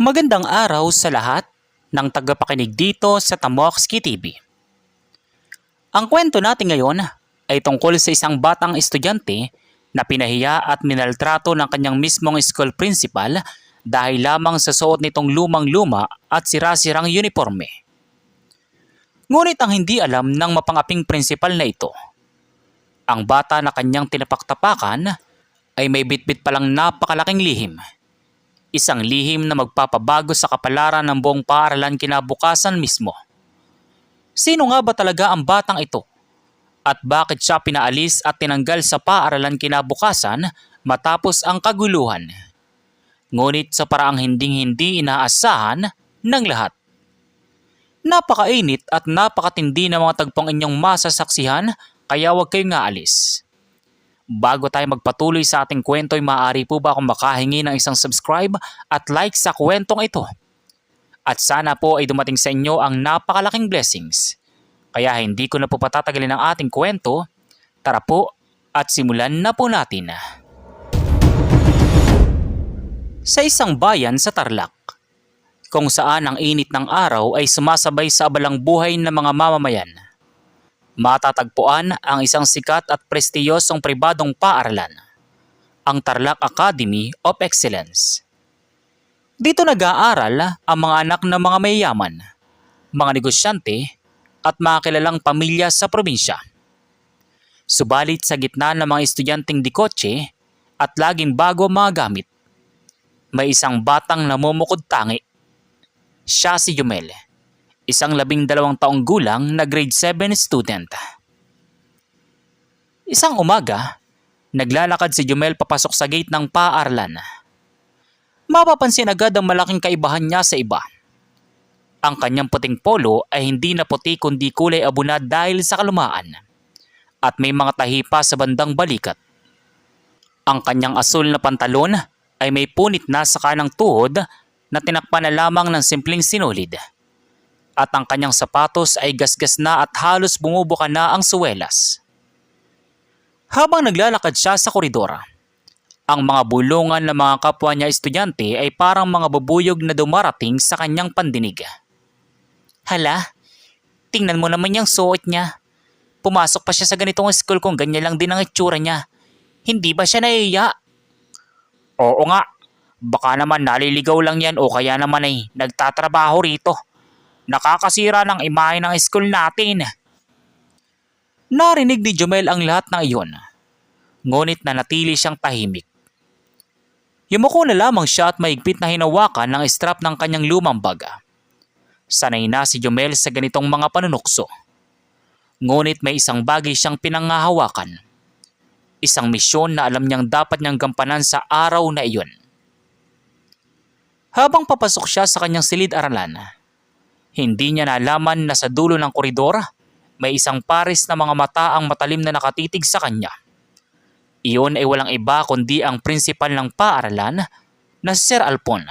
Magandang araw sa lahat ng tagapakinig dito sa Tamoxki TV. Ang kwento natin ngayon ay tungkol sa isang batang estudyante na pinahiya at minaltrato ng kanyang mismong school principal dahil lamang sa suot nitong lumang-luma at sira-sirang uniforme. Ngunit ang hindi alam ng mapangaping principal na ito, ang bata na kanyang tinapaktapakan ay may bitbit palang napakalaking lihim. Isang lihim na magpapabago sa kapalaran ng buong paaralan kinabukasan mismo. Sino nga ba talaga ang batang ito? At bakit siya pinaalis at tinanggal sa paaralan kinabukasan matapos ang kaguluhan? Ngunit sa paraang hinding-hindi inaasahan ng lahat. Napakainit at napakatindi ng mga tagpong inyong masasaksihan kaya huwag kayong aalis. Bago tayo magpatuloy sa ating kwento ay maaari po ba akong makahingi ng isang subscribe at like sa kwentong ito? At sana po ay dumating sa inyo ang napakalaking blessings. Kaya hindi ko na po patatagalin ang ating kwento. Tara po at simulan na po natin. Sa isang bayan sa Tarlac, kung saan ang init ng araw ay sumasabay sa abalang buhay ng mga mamamayan, matatagpuan ang isang sikat at prestiyosong pribadong paaralan, ang Tarlac Academy of Excellence. Dito nag-aaral ang mga anak ng mga mayayaman, mga negosyante at mga kilalang pamilya sa probinsya. Subalit sa gitna ng mga estudyanteng dikotse at laging bago mga gamit, may isang batang namumukod tangi. Siya si Jumel, isang 12 taong gulang na grade 7 student. Isang umaga, naglalakad si Jumel papasok sa gate ng paaralan. Mapapansin agad ang malaking kaibahan niya sa iba. Ang kanyang puting polo ay hindi na puti kundi kulay abuna dahil sa kalumaan at may mga tahi pa sa bandang balikat. Ang kanyang asul na pantalon ay may punit na sa kanang tuhod na tinakpan na lamang ng simpleng sinulid. At ang kanyang sapatos ay gasgas na at halos bumubuka na ang suwelas. Habang naglalakad siya sa koridor, ang mga bulungan ng mga kapwa niya estudyante ay parang mga bubuyog na dumarating sa kanyang pandinig. Hala, tingnan mo naman yung suot niya. Pumasok pa siya sa ganitong school kung ganyan lang din ang itsura niya. Hindi ba siya naiiya? Oo nga, baka naman naliligaw lang yan o kaya naman ay nagtatrabaho rito. Nakakasira ng imahe ng school natin. Narinig ni Jumel ang lahat ng iyon. Ngunit nanatili siyang tahimik. Yumuko na lamang siya at mahigpit na hinawakan ng strap ng kanyang lumang baga. Sanay na si Jumel sa ganitong mga panunukso. Ngunit may isang bagay siyang pinangahawakan. Isang misyon na alam niyang dapat niyang gampanan sa araw na iyon. Habang papasok siya sa kanyang silid-aralan, hindi niya nalaman na sa dulo ng koridor may isang pares na mga mata ang matalim na nakatitig sa kanya. Iyon ay walang iba kundi ang prinsipal ng paaralan na si Sir Alfon.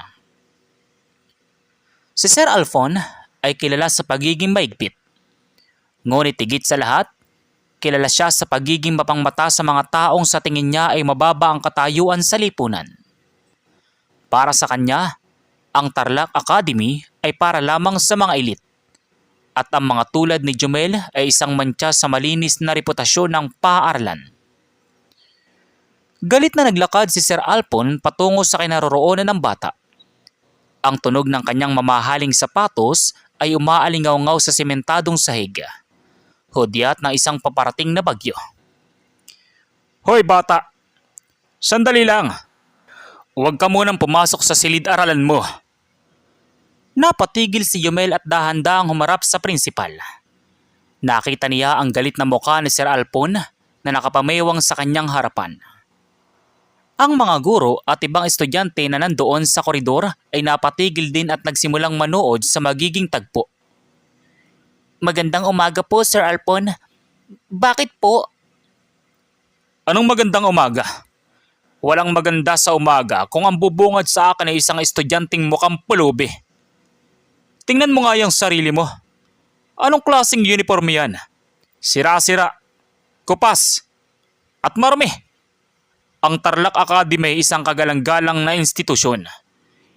Si Sir Alfon ay kilala sa pagiging mahigpit. Ngunit higit sa lahat, kilala siya sa pagiging mapangmata sa mga taong sa tingin niya ay mababa ang katayuan sa lipunan. Para sa kanya, ang Tarlac Academy ay para lamang sa mga elite. At ang mga tulad ni Jumel ay isang mantsa sa malinis na reputasyon ng paaralan. Galit na naglakad si Sir Alfon patungo sa kinaroroonan ng bata. Ang tunog ng kanyang mamahaling sapatos ay umaalingaw-ngaw sa sementadong sahig. Hudyat ng isang paparating na bagyo. Hoy bata! Sandali lang! Huwag ka munang pumasok sa silid-aralan mo. Napatigil si Jumel at dahan-dahang humarap sa prinsipal. Nakita niya ang galit na mukha ni Sir Alfon na nakapamewang sa kanyang harapan. Ang mga guro at ibang estudyante na nandoon sa koridor ay napatigil din at nagsimulang manood sa magiging tagpo. Magandang umaga po, Sir Alfon. Bakit po? Anong magandang umaga? Walang maganda sa umaga kung ang bubungad sa akin ay isang estudyanteng mukhang pulubi. Tingnan mo nga yung sarili mo. Anong klaseng uniform yan? Sira-sira, kupas, at marumi. Ang Tarlac Academy ay isang kagalang-galang na institusyon.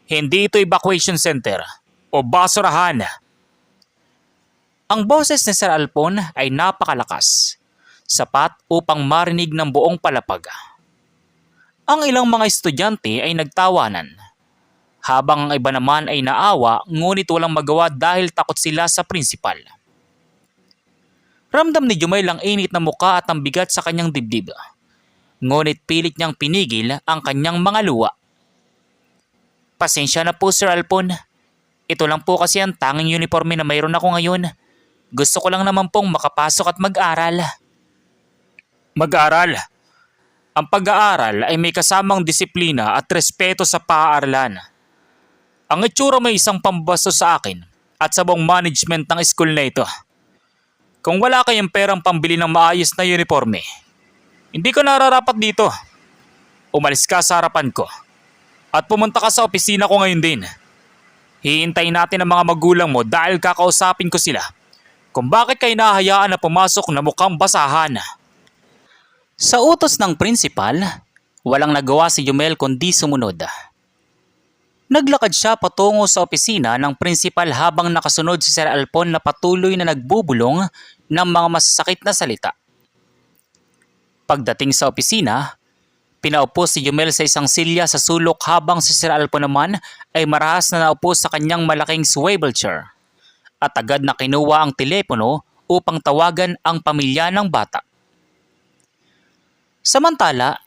Hindi ito evacuation center o basurahan. Ang boses ni Sir Alpon ay napakalakas, sapat upang marinig ng buong palapag. Ang ilang mga estudyante ay nagtawanan, habang ang iba naman ay naawa ngunit walang magawa dahil takot sila sa prinsipal. Ramdam ni Jumail ang init na muka at ang bigat sa kanyang dibdib. Ngunit pilit niyang pinigil ang kanyang mga luha. Pasensya na po Sir Alpon. Ito lang po kasi ang tanging uniforme na mayroon ako ngayon. Gusto ko lang naman pong makapasok at mag-aral. Mag-aral? Ang pag-aaral ay may kasamang disiplina at respeto sa paaralan. Ang itsura may isang pambasto sa akin at sa buong management ng school na ito. Kung wala kayong perang pambili ng maayos na uniforme, hindi ka nararapat dito. Umalis ka sa harapan ko at pumunta ka sa opisina ko ngayon din. Hihintayin natin ang mga magulang mo dahil kakausapin ko sila kung bakit kayo nahahayaan na pumasok na mukhang basahan. Sa utos ng prinsipal, walang nagawa si Jumel kundi sumunod. Naglakad siya patungo sa opisina ng prinsipal habang nakasunod si Sir Alpon na patuloy na nagbubulong ng mga masasakit na salita. Pagdating sa opisina, pinaupo si Jumel sa isang silya sa sulok habang si Sir Alpon naman ay marahas na naupo sa kanyang malaking swivel chair at agad na kinuha ang telepono upang tawagan ang pamilya ng bata. Samantala,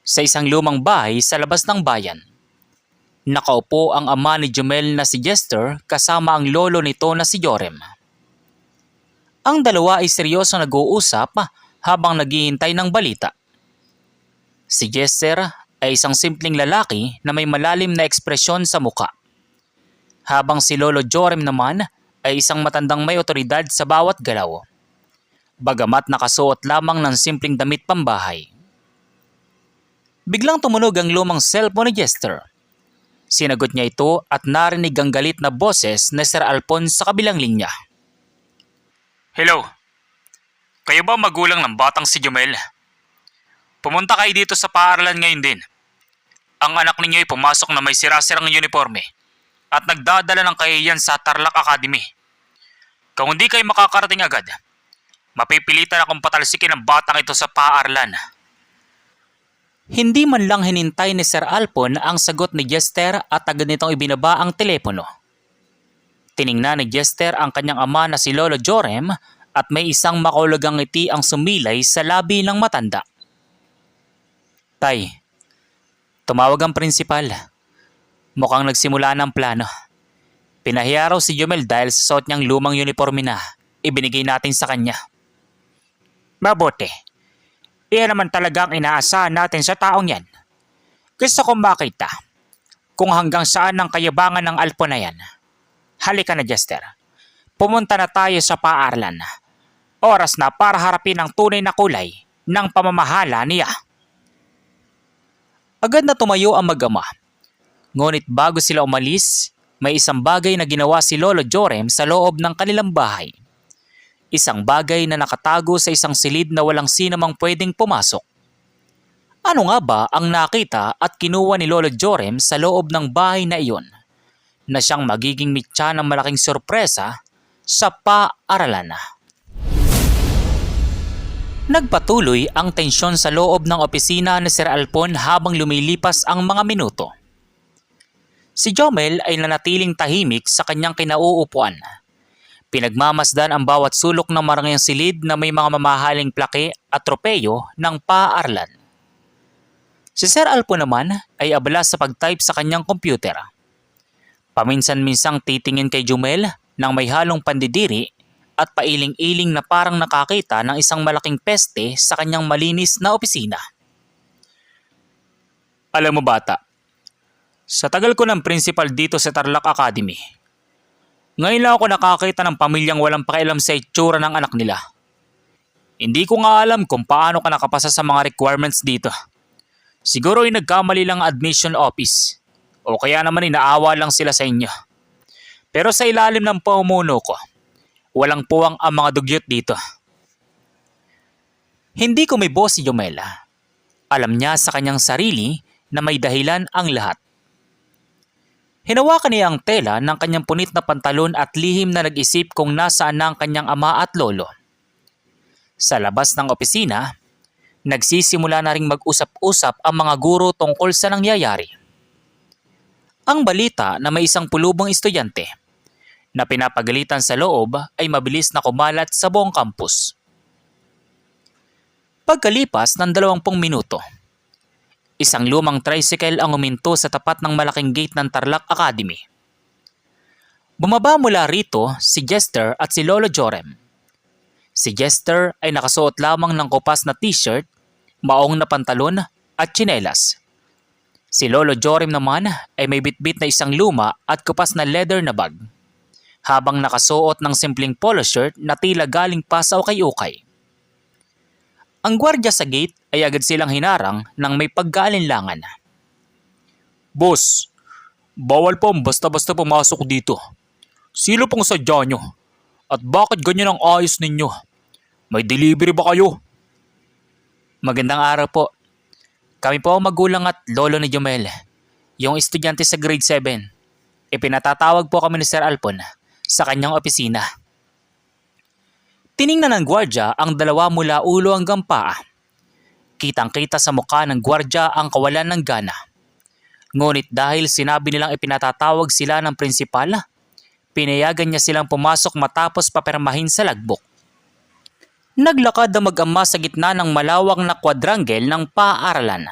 sa isang lumang bahay sa labas ng bayan, nakaupo ang ama ni Jumel na si Jester kasama ang lolo nito na si Jorem. Ang dalawa ay seryoso nag-uusap habang naghihintay ng balita. Si Jester ay isang simpleng lalaki na may malalim na ekspresyon sa muka, habang si Lolo Jorem naman ay isang matandang may otoridad sa bawat galaw, bagamat nakasuot lamang ng simpleng damit pambahay. Biglang tumunog ang lumang cellphone ni Jester. Sinagot niya ito at narinig ang galit na boses ni Sir Alpon sa kabilang linya. Hello, kayo ba magulang ng batang si Jumel? Pumunta kayo dito sa paaralan ngayon din. Ang anak ninyo ay pumasok na may sirasirang uniforme at nagdadala ng kahihiyan sa Tarlac Academy. Kung hindi kayo makakarating agad, mapipilitan akong patalsikin ang batang ito sa paaralan. Hindi man lang hinintay ni Sir Alpon ang sagot ni Jester at agad nitong ibinaba ang telepono. Tiningnan ni Jester ang kanyang ama na si Lolo Jorem at may isang makahulugang ngiti ang sumilay sa labi ng matanda. Tay, tumawag ang prinsipal. Mukhang nagsimula ng plano. Pinahiya raw si Jumel dahil sa suot niyang lumang uniforme na ibinigay natin sa kanya. Mabuti. Iyan naman talaga ang inaasahan natin sa taong yan. Gusto kong makita kung hanggang saan ang kayabangan ng Alpon na yan. Halika na Jester. Pumunta na tayo sa paaralan. Oras na para harapin ang tunay na kulay ng pamamahala niya. Agad na tumayo ang mag-ama. Ngunit bago sila umalis, may isang bagay na ginawa si Lolo Jorem sa loob ng kanilang bahay. Isang bagay na nakatago sa isang silid na walang sinamang pwedeng pumasok. Ano nga ba ang nakita at kinuha ni Lolo Jorem sa loob ng bahay na iyon, na siyang magiging mitya ng malaking sorpresa sa paaralan? Nagpatuloy ang tensyon sa loob ng opisina ni Sir Alpon habang lumilipas ang mga minuto. Si Jomel ay nanatiling tahimik sa kanyang kinauupuan. Pinagmamasdan ang bawat sulok ng marangyang silid na may mga mamahaling plake at tropeyo ng paaralan. Si Sir Alpon naman ay abala sa pag-type sa kanyang computer. Paminsan-minsang titingin kay Jumel nang may halong pandidiri at pailing-iling na parang nakakita ng isang malaking peste sa kanyang malinis na opisina. Alam mo bata, sa tagal ko ng principal dito sa Tarlac Academy, ngayon lang ako nakakita ng pamilyang walang pakialam sa itsura ng anak nila. Hindi ko nga alam kung paano ka nakapasa sa mga requirements dito. Siguro ay nagkamali lang admission office o kaya naman inaawa lang sila sa inyo. Pero sa ilalim ng pamumuno ko, walang puwang ang mga dugyot dito. Hindi kumibo si Jomela. Alam niya sa kanyang sarili na may dahilan ang lahat. Hinawakan niya ang tela ng kanyang punit na pantalon at lihim na nag-isip kung nasaan na ang kanyang ama at lolo. Sa labas ng opisina, nagsisimula na ring mag-usap-usap ang mga guro tungkol sa nangyayari. Ang balita na may isang pulubong estudyante na pinapagalitan sa loob ay mabilis na kumalat sa buong campus. Pagkalipas ng 20 minuto, isang lumang tricycle ang uminto sa tapat ng malaking gate ng Tarlac Academy. Bumaba mula rito si Jester at si Lolo Jorem. Si Jester ay nakasuot lamang ng kupas na t-shirt, maong na pantalon at tsinelas. Si Lolo Jorem naman ay may bitbit na isang luma at kupas na leather na bag, habang nakasuot ng simpleng polo shirt na tila galing pa sa ukay-ukay. Ang gwardya sa gate ay agad silang hinarang nang may pagkaalinlangan. "Boss, bawal po basta-basta pumasok dito. Sino pong sadya nyo? At bakit ganyan ang ayos ninyo? May delivery ba kayo?" "Magandang araw po. Kami po ang magulang at lolo ni Jomel, yung estudyante sa grade 7. Ipinatatawag po kami ni Sir Alpon sa kanyang opisina." Tiningnan ng gwardya ang dalawa mula ulo hanggang paa. Kitang-kita sa mukha ng gwardya ang kawalan ng gana. Ngunit dahil sinabi nilang ipinatatawag sila ng prinsipal, pinayagan niya silang pumasok matapos papirmahin sa logbook. Naglakad ang mag-ama sa gitna ng malawak na quadrangle ng paaralan.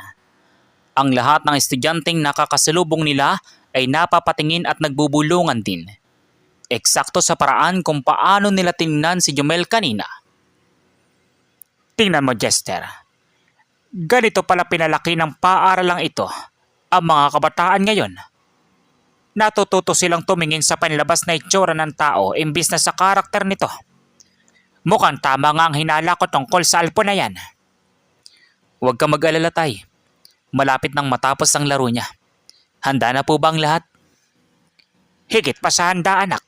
Ang lahat ng estudyanteng nakakasalubong nila ay napapatingin at nagbubulungan din. Eksakto sa paraan kung paano nila tinignan si Jomel kanina. "Tingnan mo, Jester. Ganito pala pinalaki ng paaralang ito ang mga kabataan ngayon. Natututo silang tumingin sa panlabas na itsura ng tao imbis na sa karakter nito. Mukhang tama nga ang hinala ko tungkol sa Alpon na yan." "Huwag ka mag-alala, tay. Malapit nang matapos ang laro niya. Handa na po ba ang lahat?" "Higit pa sa handa, anak.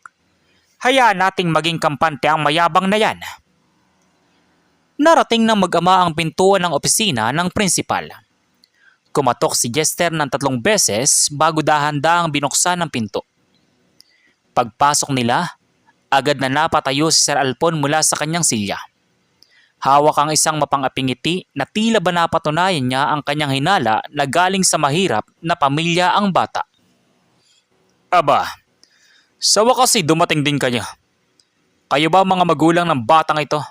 Hayaan nating maging kampante ang mayabang na yan." Narating ng mag-ama ang pintuan ng opisina ng prinsipal. Kumatok si Jester ng 3 beses bago dahan-dahang binuksan ang pinto. Pagpasok nila, agad na napatayo si Sir Alpon mula sa kanyang silya. Hawak ang isang mapang-aping ngiti na tila ba napatunayan niya ang kanyang hinala na galing sa mahirap na pamilya ang bata. "Aba, sa wakas dumating din kayo. Kayo ba mga magulang ng batang ito?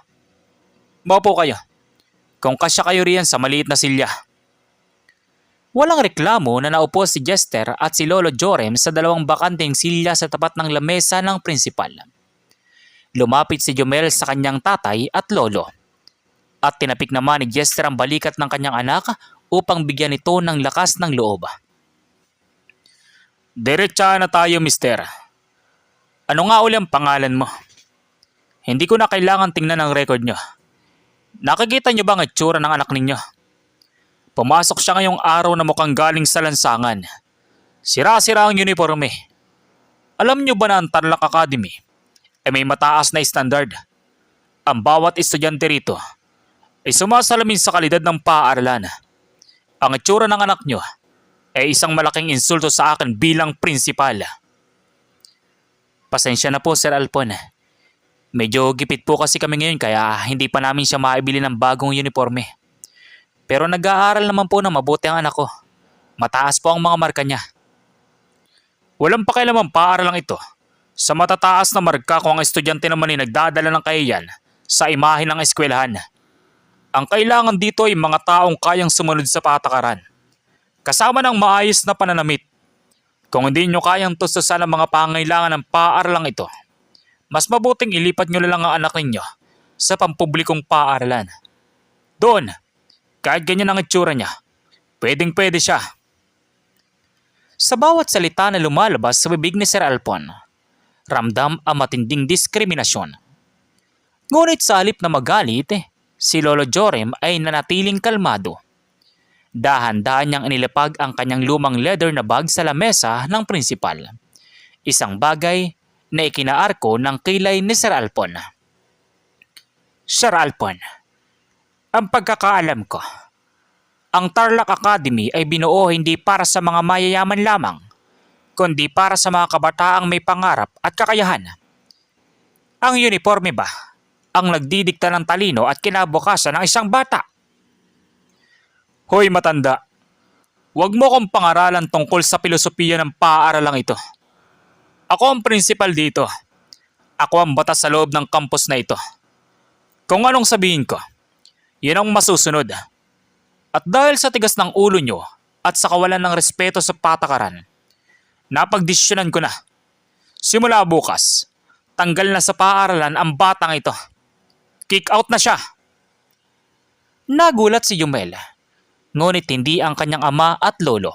Maupo kayo, kung kasya kayo riyan sa maliit na silya." Walang reklamo na naupo si Jester at si Lolo Jorem sa 2 bakanteng silya sa tapat ng lamesa ng prinsipal. Lumapit si Jomel sa kanyang tatay at lolo. At tinapik naman ni Jester ang balikat ng kanyang anak upang bigyan ito ng lakas ng loob. "Diretsahan na tayo, mister. Ano nga uli ang pangalan mo? Hindi ko na kailangan tingnan ang record nyo. Nakikita nyo ba ang itsura ng anak ninyo? Pumasok siya ngayong araw na mukhang galing sa lansangan. Sira-sira ang uniforme. Alam nyo ba na ang Tarlac Academy ay may mataas na standard? Ang bawat estudyante rito ay sumasalamin sa kalidad ng paaralan. Ang itsura ng anak nyo ay isang malaking insulto sa akin bilang prinsipal." "Pasensya na po, Sir Alpon. Medyo gipit po kasi kami ngayon kaya hindi pa namin siya maibili ng bagong uniforme. Pero nag-aaral naman po na mabuti ang anak ko. Mataas po ang mga marka niya." "Walang pakialam ang paaralang ito sa matataas na marka kung ang estudyante naman ay nagdadala ng kahiyan sa imahe ng eskwelahan. Ang kailangan dito ay mga taong kayang sumunod sa patakaran, kasama ng maayos na pananamit. Kung hindi nyo kayang tustusan ang mga pangailangan ng paaralang ito, mas mabuting ilipat nyo lang ang anak ninyo sa pampublikong paaralan. Doon, kahit ganyan ang itsura niya, pwedeng-pwede siya." Sa bawat salita na lumalabas sa bibig ni Sir Alpon, ramdam ang matinding diskriminasyon. Ngunit sa halip na magalit, si Lolo Jorem ay nanatiling kalmado. Dahan-dahan niyang inilapag ang kanyang lumang leather na bag sa lamesa ng prinsipal. Isang bagay na ikinaarko ng kilay ni Sir Alpon. "Sir Alpon, ang pagkakaalam ko, ang Tarlac Academy ay binuo hindi para sa mga mayayaman lamang, kundi para sa mga kabataang may pangarap at kakayahan. Ang uniforme ba ang nagdidikta ng talino at kinabukasan ng isang bata? Hoy matanda, huwag mo kong pangaralan tungkol sa filosofiya ng paaralang ito. Ako ang principal dito. Ako ang batas sa loob ng campus na ito. Kung anong sabihin ko, yun ang masusunod. At dahil sa tigas ng ulo nyo at sa kawalan ng respeto sa patakaran, napagdesisyonan ko na. Simula bukas, tanggal na sa paaralan ang batang ito. Kick out na siya. Nagulat si Jumel, ngunit hindi ang kanyang ama at lolo.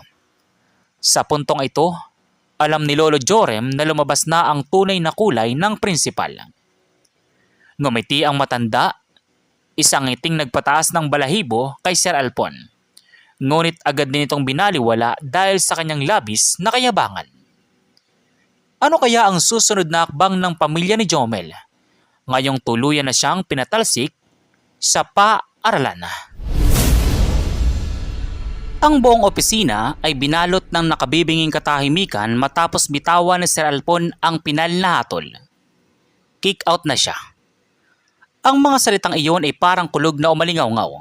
Sa puntong ito, alam ni Lolo Jorem na lumabas na ang tunay na kulay ng prinsipal. Ngumiti ang matanda, isang ngiting nagpataas ng balahibo kay Sir Alpon. Ngunit agad din itong binaliwala dahil sa kanyang labis na kayabangan. Ano kaya ang susunod na akbang ng pamilya ni Jomel? Ngayong tuluyan na siyang pinatalsik sa paaralan. Ang buong opisina ay binalot ng nakabibinging katahimikan matapos bitawan ni Sir Alpon ang pinal na hatol. Kick out na siya. Ang mga salitang iyon ay parang kulog na umalingaw-ngaw.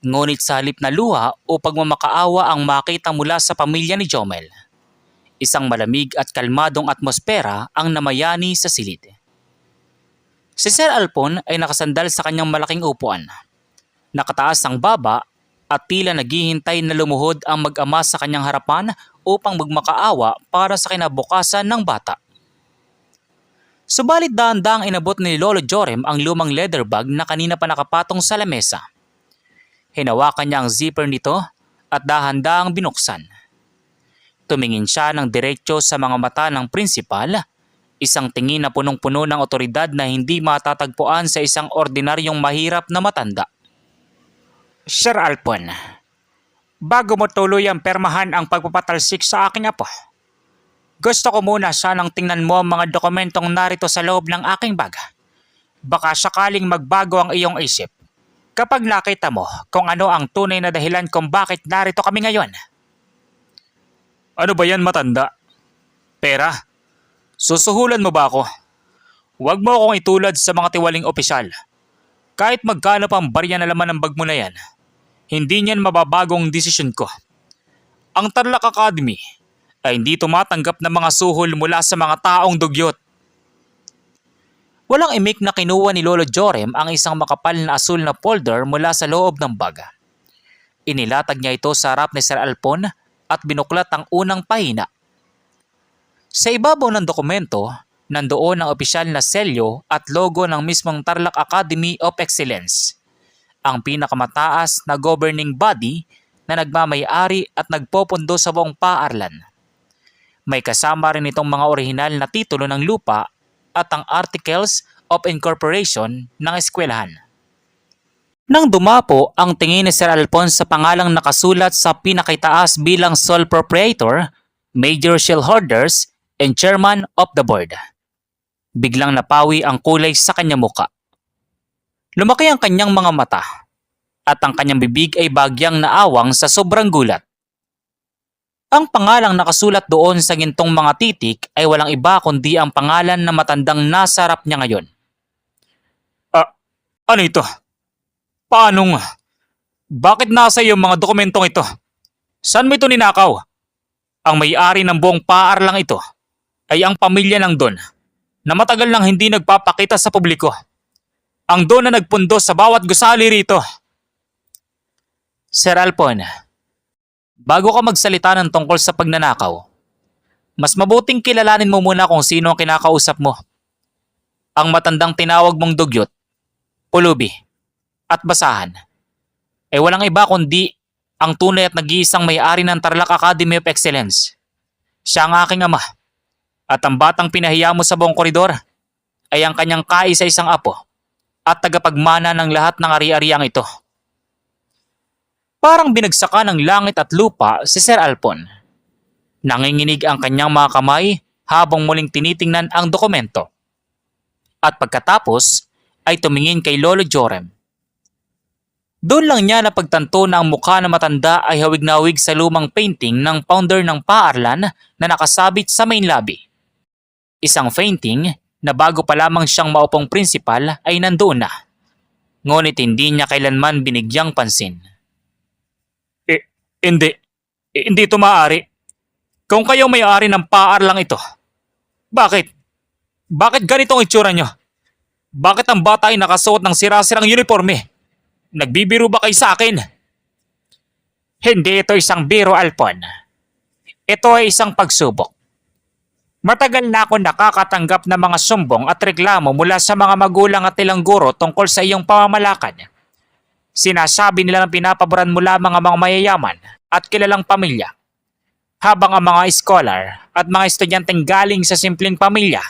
Ngunit sa halip na luha o pagmamakaawa ang makita mula sa pamilya ni Jomel. Isang malamig at kalmadong atmosfera ang namayani sa silid. Si Sir Alpon ay nakasandal sa kanyang malaking upuan. Nakataas ang baba at tila naghihintay na lumuhod ang mag-ama sa kanyang harapan upang magmakaawa para sa kinabukasan ng bata. Subalit dahan-dahang inabot ni Lolo Jorem ang lumang leather bag na kanina pa nakapatong sa lamesa. Hinawakan niya ang zipper nito at dahan-dahang binuksan. Tumingin siya ng diretso sa mga mata ng prinsipal, isang tingin na punong-puno ng otoridad na hindi matatagpuan sa isang ordinaryong mahirap na matanda. Sir Alpon, bago mo tuluyang permahan ang pagpapatalsik sa aking apo, gusto ko muna sanang tingnan mo ang mga dokumentong narito sa loob ng aking bag. Baka sakaling magbago ang iyong isip kapag nakita mo kung ano ang tunay na dahilan kung bakit narito kami ngayon. Ano ba yan matanda? Pera? Susuhulan mo ba ako? Huwag mo akong itulad sa mga tiwaling opisyal. Kahit magkano pang barya na laman ng bag mo na yan, hindi niyan mababagong desisyon ko. Ang Tarlac Academy ay hindi tumatanggap ng mga suhol mula sa mga taong dugyot. Walang imik na kinuha ni Lolo Jorem ang isang makapal na asul na folder mula sa loob ng bag. Inilatag niya ito sa harap ni Sir Alpon at binuklat ang unang pahina. Sa ibabaw ng dokumento, nandoon ang opisyal na selyo at logo ng mismong Tarlac Academy of Excellence, ang pinakamataas na governing body na nagmamay-ari at nagpopondo sa buong paaralan. May kasama rin itong mga orihinal na titulo ng lupa at ang Articles of Incorporation ng eskwelahan. Nang dumapo ang tingin ni Sir Alpon sa pangalang nakasulat sa pinakaitaas bilang sole proprietor, major shareholders, and chairman of the board, biglang napawi ang kulay sa kanyang muka. Lumaki ang kanyang mga mata at ang kanyang bibig ay bagyang naawang sa sobrang gulat. Ang pangalang nakasulat doon sa gintong mga titik ay walang iba kundi ang pangalan na matandang nasa harap niya ngayon. Ano ito? Paano nga? Bakit nasa iyo mga dokumentong ito? Saan mo ito ninakaw? Ang may-ari ng buong paaralang ito ay ang pamilya ng Don na matagal nang hindi nagpapakita sa publiko. Ang Don na nagpundo sa bawat gusali rito. Sir Alpon, bago ka magsalita ng tungkol sa pagnanakaw, mas mabuting kilalanin mo muna kung sino ang kinakausap mo. Ang matandang tinawag mong dugyot, pulubi, at basahan ay walang iba kundi ang tunay at nag-iisang may-ari ng Tarlac Academy of Excellence. Siya ang aking ama at ang batang pinahiya mo sa buong koridor ay ang kanyang kaisa-isang apo at tagapagmana ng lahat ng ari-ariang ito. Parang binagsakan ng langit at lupa si Sir Alpon. Nanginginig ang kanyang mga kamay habang muling tinitingnan ang dokumento. At pagkatapos ay tumingin kay Lolo Jorem. Doon lang niya napagtanto na ang mukha na matanda ay hawig na hawig sa lumang painting ng founder ng paaralan na nakasabit sa main lobby. Isang painting na bago pa lamang siyang maupong principal ay nandoon na. Ngunit hindi niya kailanman binigyang pansin. Hindi. Hindi ito maaari. Kung kayo may-ari ng paaralang ito, bakit? Bakit ganito ang itsura nyo? Bakit ang bata ay nakasuot ng sira-sirang uniforme? Nagbibiro ba kayo sa akin? Hindi ito isang biro, Alpon. Ito ay isang pagsubok. Matagal na ako nakakatanggap ng mga sumbong at reklamo mula sa mga magulang at ilang guro tungkol sa iyong pamamalakad. Sinasabi nila na pinapaboran mo lamang ang mga mayayaman at kilalang pamilya, habang ang mga scholar at mga estudyanteng galing sa simpleng pamilya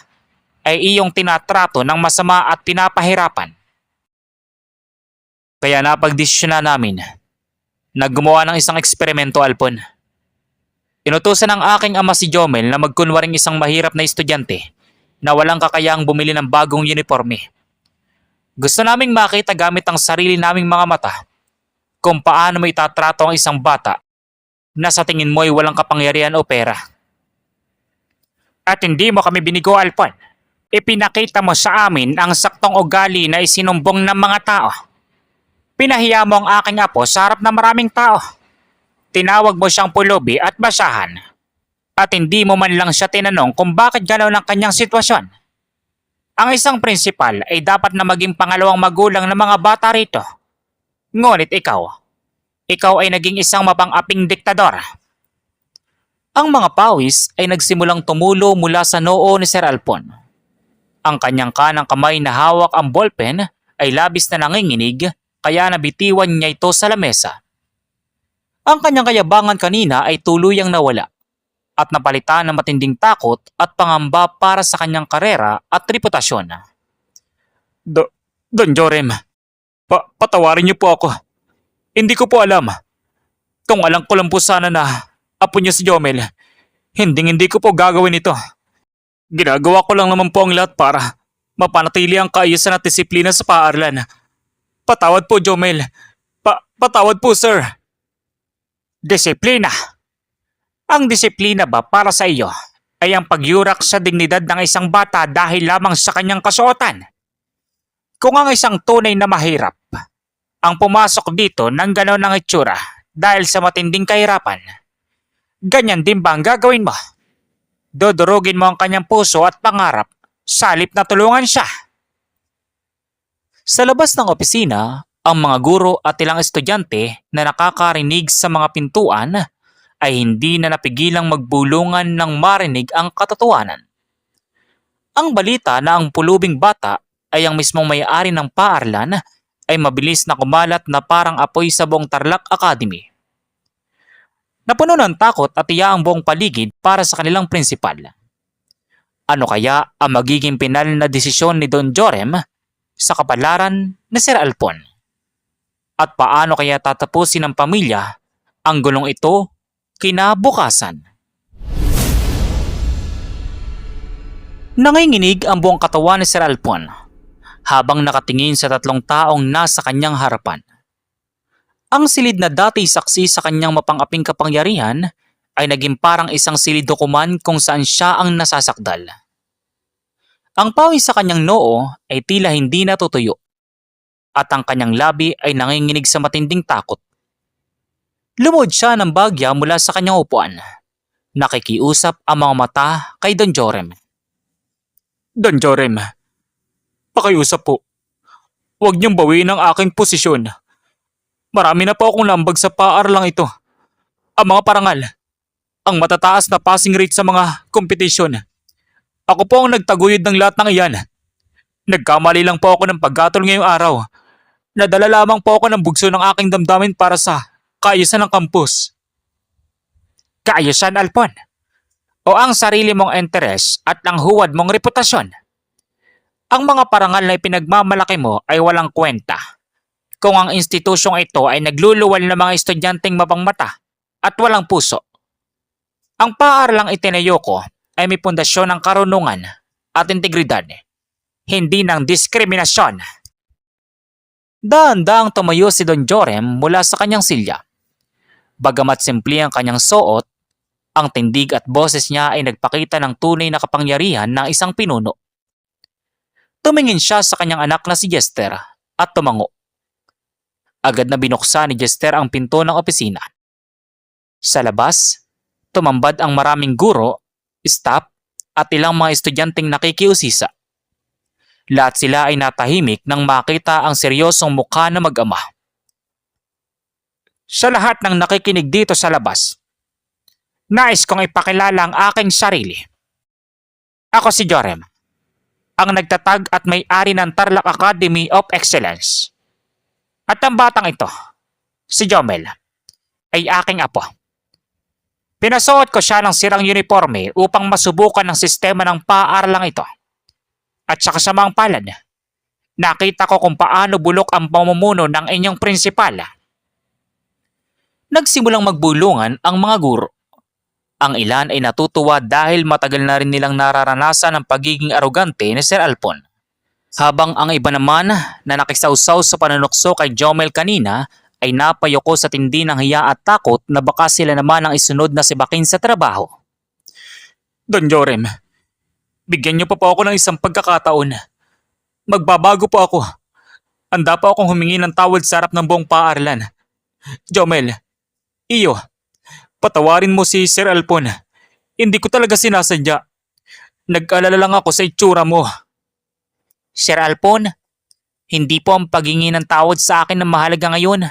ay iyong tinatrato ng masama at pinapahirapan. Kaya napagdesisyonan namin na gumawa ng isang eksperimento, Alpon. Inutusan ng aking ama si Jomel na magkunwaring isang mahirap na estudyante na walang kakayahang bumili ng bagong uniforme. Gusto naming makita gamit ang sarili naming mga mata kung paano mo itatrato ang isang bata na sa tingin mo ay walang kapangyarihan o pera. At hindi mo kami binigo, Alpon. Ipinakita mo sa amin ang saktong ugali na isinumbong ng mga tao. Pinahiya mo ang aking apo sa harap ng maraming tao. Tinawag mo siyang pulubi at basahan. At hindi mo man lang siya tinanong kung bakit galaw ng kanyang sitwasyon. Ang isang prinsipal ay dapat na maging pangalawang magulang ng mga bata rito. Ngunit ikaw ay naging isang mapang-aping diktador. Ang mga pawis ay nagsimulang tumulo mula sa noo ni Sir Alpon. Ang kanyang kanang kamay na hawak ang ballpen ay labis na nanginginig kaya nabitiwan niya ito sa lamesa. Ang kanyang kayabangan kanina ay tuluyang nawala at napalitan ng matinding takot at pangamba para sa kanyang karera at reputasyon. Don Jorem, patawarin niyo po ako. Hindi ko po alam. Kung alam ko lang po sana na apo niyo si Jomel, hindi ko po gagawin ito. Ginagawa ko lang naman po ang lahat para mapanatili ang kaayusan at disiplina sa paaralan. Patawad po, Jomel. Patawad po, sir. Disiplina? Ang disiplina ba para sa iyo ay ang pagyurak sa dignidad ng isang bata dahil lamang sa kanyang kasuotan? Kung ang isang tunay na mahirap ang pumasok dito ng gano'n ng itsura dahil sa matinding kahirapan, ganyan din ba ang gagawin mo? Dodurugin mo ang kanyang puso at pangarap sa halip na tulungan siya. Sa labas ng opisina, ang mga guro at ilang estudyante na nakakarinig sa mga pintuan ay hindi na napigilang magbulungan nang marinig ang katotohanan. Ang balita na ang pulubing bata ay ang mismong may-ari ng paaralan ay mabilis na kumalat na parang apoy sa buong Tarlac Academy. Napuno ng takot at iya ang buong paligid para sa kanilang prinsipal. Ano kaya ang magiging pinal na desisyon ni Don Jorem sa kapalaran ni Sir Alpon? At paano kaya tatapusin ng pamilya ang gulong ito kinabukasan? Nanginginig ang buong katawan ni Sir Alpon habang nakatingin sa tatlong taong nasa kanyang harapan. Ang silid na dati saksi sa kanyang mapang-aping kapangyarihan ay naging parang isang silid dokuman kung saan siya ang nasasakdal. Ang pawis sa kanyang noo ay tila hindi natutuyo at ang kanyang labi ay nanginginig sa matinding takot. Lumuhod siya ng bagya mula sa kanyang upuan. Nakikiusap ang mga mata kay Don Jorem. Don Jorem, pakiusap po. Huwag niyong bawiin ang aking posisyon. Marami na po akong lambag sa paaralang ito. Ang mga parangal, ang matataas na passing rate sa mga kompetisyon. Ako po ang nagtaguyod ng lahat ng iyan. Nagkamali lang po ako ng paggatol ngayong araw. Nadala lamang po ako ng bugso ng aking damdamin para sa kaayusan ng kampus. Kaayusan, Alpon? O ang sarili mong interes at ang huwad mong reputasyon? Ang mga parangal na ipinagmamalaki mo ay walang kwenta kung ang institusyong ito ay nagluluwal ng mga estudyanteng mapangmata at walang puso. Ang paaralang itinayo ko ay may pundasyon ng karunungan at integridad, hindi ng diskriminasyon. Dahan-dahang tumayo si Don Jorem mula sa kanyang silya. Bagamat simple ang kanyang suot, ang tindig at boses niya ay nagpakita ng tunay na kapangyarihan ng isang pinuno. Tumingin siya sa kanyang anak na si Jester at tumango. Agad na binuksan ni Jester ang pinto ng opisina. Sa labas, tumambad ang maraming guro, staff at ilang mga estudyanteng nakikiusisa. Lahat sila ay natahimik nang makita ang seryosong mukha ng mag-ama. Sa lahat ng nakikinig dito sa labas, nais kong ipakilala ang aking sarili. Ako si Jorem, ang nagtatag at may-ari ng Tarlac Academy of Excellence. At ang batang ito, si Jomel, ay aking apo. Pinasuot ko siya ng sirang uniforme upang masubukan ang sistema ng paaralang ito. At sa kasamang palad, nakita ko kung paano bulok ang pamumuno ng inyong prinsipal. Nagsimulang magbulungan ang mga guro. Ang ilan ay natutuwa dahil matagal na rin nilang nararanasan ang pagiging arogante ni Sir Alpon. Habang ang iba naman na nakisawsaw sa panunukso kay Jomel kanina ay napayoko sa tindi ng hiya at takot na baka sila naman ang isunod na sibakin sa trabaho. Don Jorem, bigyan niyo pa po ako ng isang pagkakataon. Magbabago po ako. Handa po akong humingi ng tawad sa harap ng buong paaralan. Jomel, iyo, patawarin mo si Sir Alpon. Hindi ko talaga sinasadya. Nag-alala lang ako sa itsura mo. Sir Alpon, hindi po ang paghingi ng tawad sa akin ang mahalaga ngayon.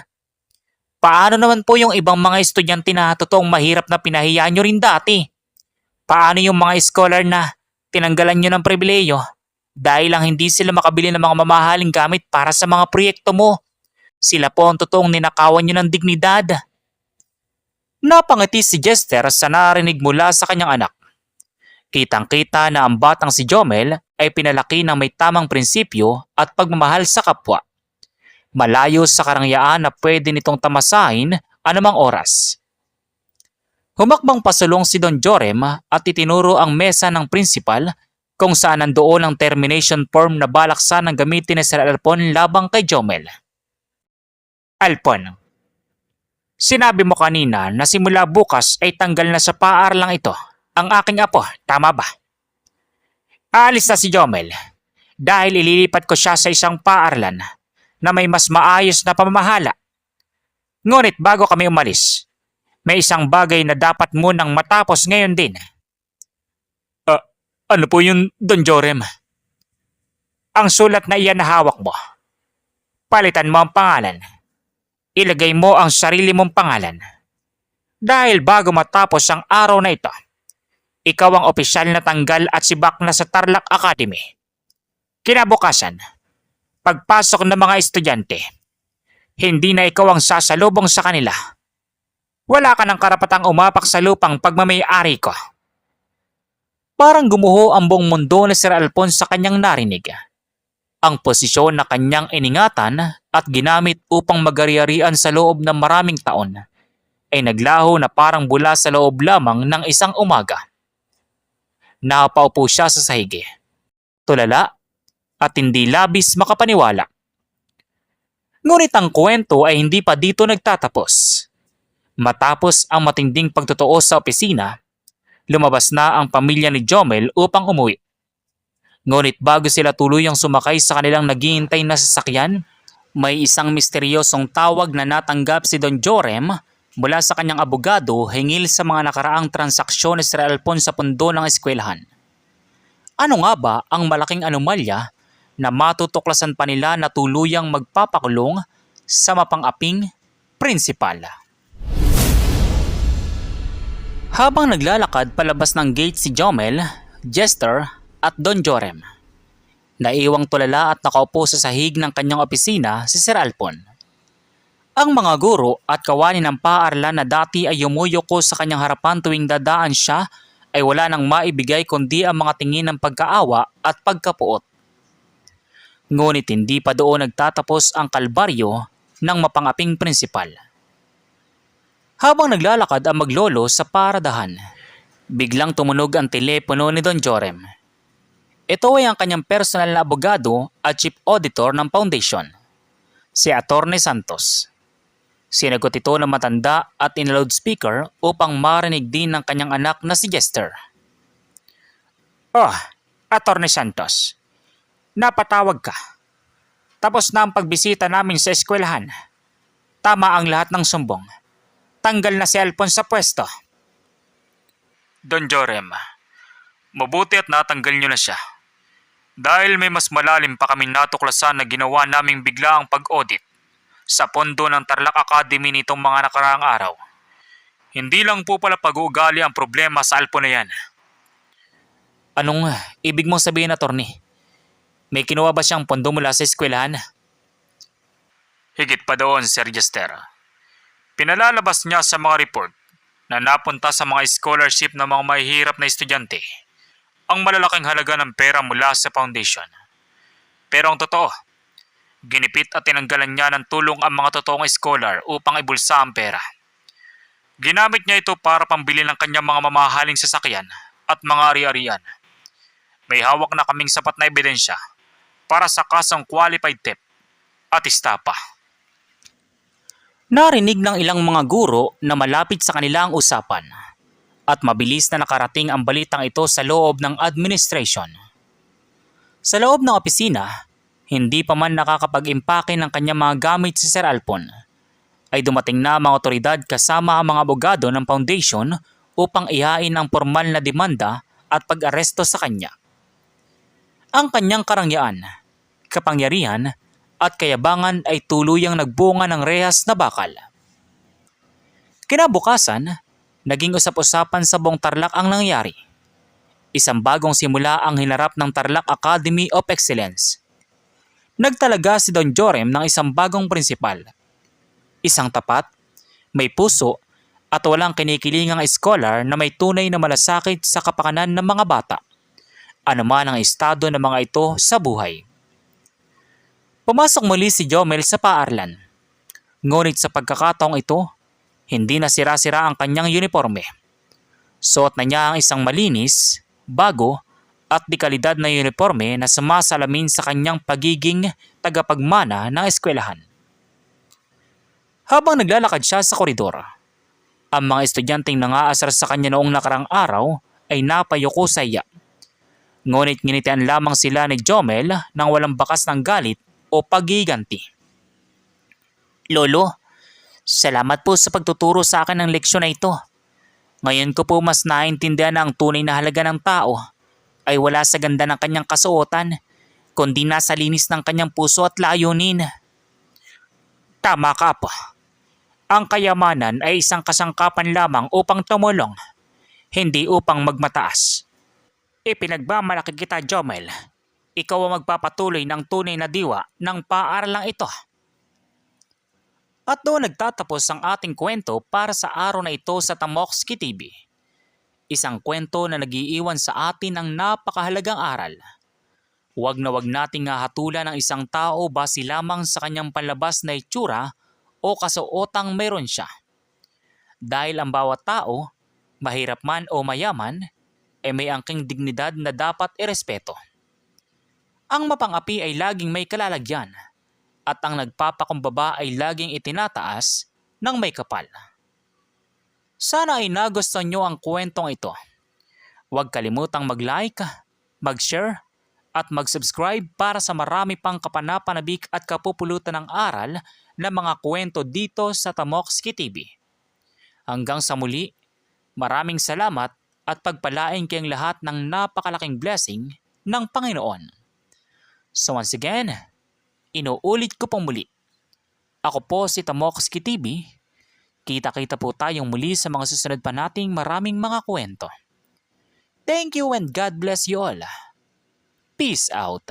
Paano naman po yung ibang mga estudyante na totoong mahirap na pinahiya nyo rin dati? Paano yung mga scholar na tinanggalan nyo ng pribileyo dahil lang hindi sila makabili ng mga mamahaling gamit para sa mga proyekto mo? Sila po ang totoong ninakawan nyo ng dignidad. Napangiti si Jester sa narinig mula sa kanyang anak. Kitang-kita na ang batang si Jomel ay pinalaki ng may tamang prinsipyo at pagmamahal sa kapwa. Malayo sa karangyaan na pwede nitong tamasahin anumang oras. Humakbang pasulong si Don Jorem at itinuro ang mesa ng prinsipal kung saan nandoon ang termination form na balak sanang gamitin ni Sir Alpon labang kay Jomel. Alpon, sinabi mo kanina na simula bukas ay tanggal na sa paaralang ito ang aking apo, tama ba? Aalis na si Jomel dahil ililipat ko siya sa isang paaralan na may mas maayos na pamamahala. Ngunit bago kami umalis, may isang bagay na dapat munang matapos ngayon din. Ano po yun, Don Jorem? Ang sulat na iyan na hawak mo. Palitan mo ang pangalan. Ilagay mo ang sarili mong pangalan. Dahil bago matapos ang araw na ito, ikaw ang opisyal na tanggal at sibak na sa Tarlac Academy. Kinabukasan, pagpasok ng mga estudyante, hindi na ikaw ang sasalubong sa kanila. Wala ka ng karapatang umapak sa lupang pagmamay-ari ko. Parang gumuho ang buong mundo ni Sir Alpon sa kanyang narinig. Ang posisyon na kanyang iningatan at ginamit upang magari-arian sa loob ng maraming taon ay naglaho na parang bula sa loob lamang ng isang umaga. Napaupo siya sa sahig, tulala at hindi labis makapaniwala. Ngunit ang kwento ay hindi pa dito nagtatapos. Matapos ang matinding pagtotoo sa opisina, lumabas na ang pamilya ni Jomel upang umuwi. Ngunit bago sila tuluyang sumakay sa kanilang naghihintay na sasakyan, may isang misteryosong tawag na natanggap si Don Jorem mula sa kanyang abogado hinggil sa mga nakaraang transaksyon ni Sir Alpon sa pundo ng eskwelahan. Ano nga ba ang malaking anomalya na matutuklasan pa nila na tuluyang magpapakulong sa mapang-aping prinsipal? Habang naglalakad palabas ng gate si Jomel, Jester at Don Jorem, naiwang tulala at nakaupo sa sahig ng kanyang opisina si Sir Alpon. Ang mga guro at kawani ng paaralan na dati ay yumuyoko sa kanyang harapan tuwing dadaan siya ay wala nang maibigay kundi ang mga tingin ng pagkaawa at pagkapuot. Ngunit hindi pa doon nagtatapos ang kalbaryo ng mapangaping prinsipal. Habang naglalakad ang maglolo sa paradahan, biglang tumunog ang telepono ni Don Jorem. Ito ay ang kanyang personal na abogado at chief auditor ng foundation. Si Atty. Santos. Sinagot ito ng matanda at in-loudspeaker upang marinig din ng kanyang anak na si Jester. Oh, Atty. Santos, napatawag ka. Tapos na ang pagbisita namin sa eskwelahan. Tama ang lahat ng sumbong. Tanggal na si Alphonse sa pwesto. Don Jorem, mabuti at natanggal nyo na siya. Dahil may mas malalim pa kami natuklasan na ginawa naming biglaang pag-audit sa pondo ng Tarlac Academy nitong mga nakaraang araw. Hindi lang po pala pag-uugali ang problema sa Alpo na yan. Anong ibig mong sabihin, attorney? May kinuha ba siyang pondo mula sa eskwelahan? Higit pa doon, Sir Jester. Pinalalabas niya sa mga report na napunta sa mga scholarship ng mga mahihirap na estudyante ang malalaking halaga ng pera mula sa foundation. Pero ang totoo, ginipit at tinanggalan niya ng tulong ang mga totoong scholar upang ibulsa ang pera. Ginamit niya ito para pambili ng kanyang mga mamahaling sasakyan at mga ari-arian. May hawak na kaming sapat na ebidensya para sa kasong qualified theft at istapa. Narinig ng ilang mga guro na malapit sa kanila ang usapan at mabilis na nakarating ang balitang ito sa loob ng administration. Sa loob ng opisina, hindi pa man nakakapag-impake ng kanyang mga gamit si Sir Alpon, ay dumating na mga otoridad kasama ang mga abogado ng foundation upang ihain ang formal na demanda at pag-aresto sa kanya. Ang kanyang karangyaan, kapangyarihan at kayabangan ay tuluyang nagbunga ng rehas na bakal. Kinabukasan, naging usap-usapan sa buong Tarlac ang nangyari. Isang bagong simula ang hinarap ng Tarlac Academy of Excellence. Nagtalaga si Don Jorem ng isang bagong prinsipal. Isang tapat, may puso at walang kinikilingang scholar na may tunay na malasakit sa kapakanan ng mga bata, anuman ang estado ng mga ito sa buhay. Pumasok muli si Jomel sa paaralan. Ngunit sa pagkakataong ito, hindi na sira-sira ang kanyang uniforme. Suot na niya ang isang malinis, bago at di kalidad na uniforme na sumasalamin sa kanyang pagiging tagapagmana ng eskwelahan. Habang naglalakad siya sa koridor, ang mga estudyanteng nangaasar sa kanya noong nakarang araw ay napayuko sa iya. Ngunit nginitian lamang sila ni Jomel nang walang bakas ng galit o paggiganti. Lolo, salamat po sa pagtuturo sa akin ng leksyon na ito. Ngayon ko po mas naintindihan na ang tunay na halaga ng tao ay wala sa ganda ng kanyang kasuotan, kundi nasa linis ng kanyang puso at layunin. Tama ka po. Ang kayamanan ay isang kasangkapan lamang upang tumulong, hindi upang magmataas. Ipinagmamalaki kita, Jomel. Ikaw ang magpapatuloy ng tunay na diwa ng paaralang ito. At doon nagtatapos ang ating kwento para sa araw na ito sa Tamoxki TV. Isang kwento na nagiiwan sa atin ng napakahalagang aral. Huwag na huwag nating hatulan ng isang tao base lamang sa kanyang panlabas na itsura o kasuotang meron siya. Dahil ang bawat tao, mahirap man o mayaman, ay may angking dignidad na dapat irespeto. Ang mapangapi ay laging may kalalagyan at ang nagpapakumbaba ay laging itinataas ng may kapal. Sana ay nagustuhan nyo ang kwentong ito. Huwag kalimutang mag-like, mag-share at mag-subscribe para sa marami pang kapanapanabik at kapupulutan ng aral na mga kwento dito sa Tamoxki TV. Hanggang sa muli, maraming salamat at pagpalain kayong lahat ng napakalaking blessing ng Panginoon. So once again, inuulit ko pong muli. Ako po si Tamoxki TV. Kita-kita po tayong muli sa mga susunod pa nating maraming mga kwento. Thank you and God bless you all. Peace out.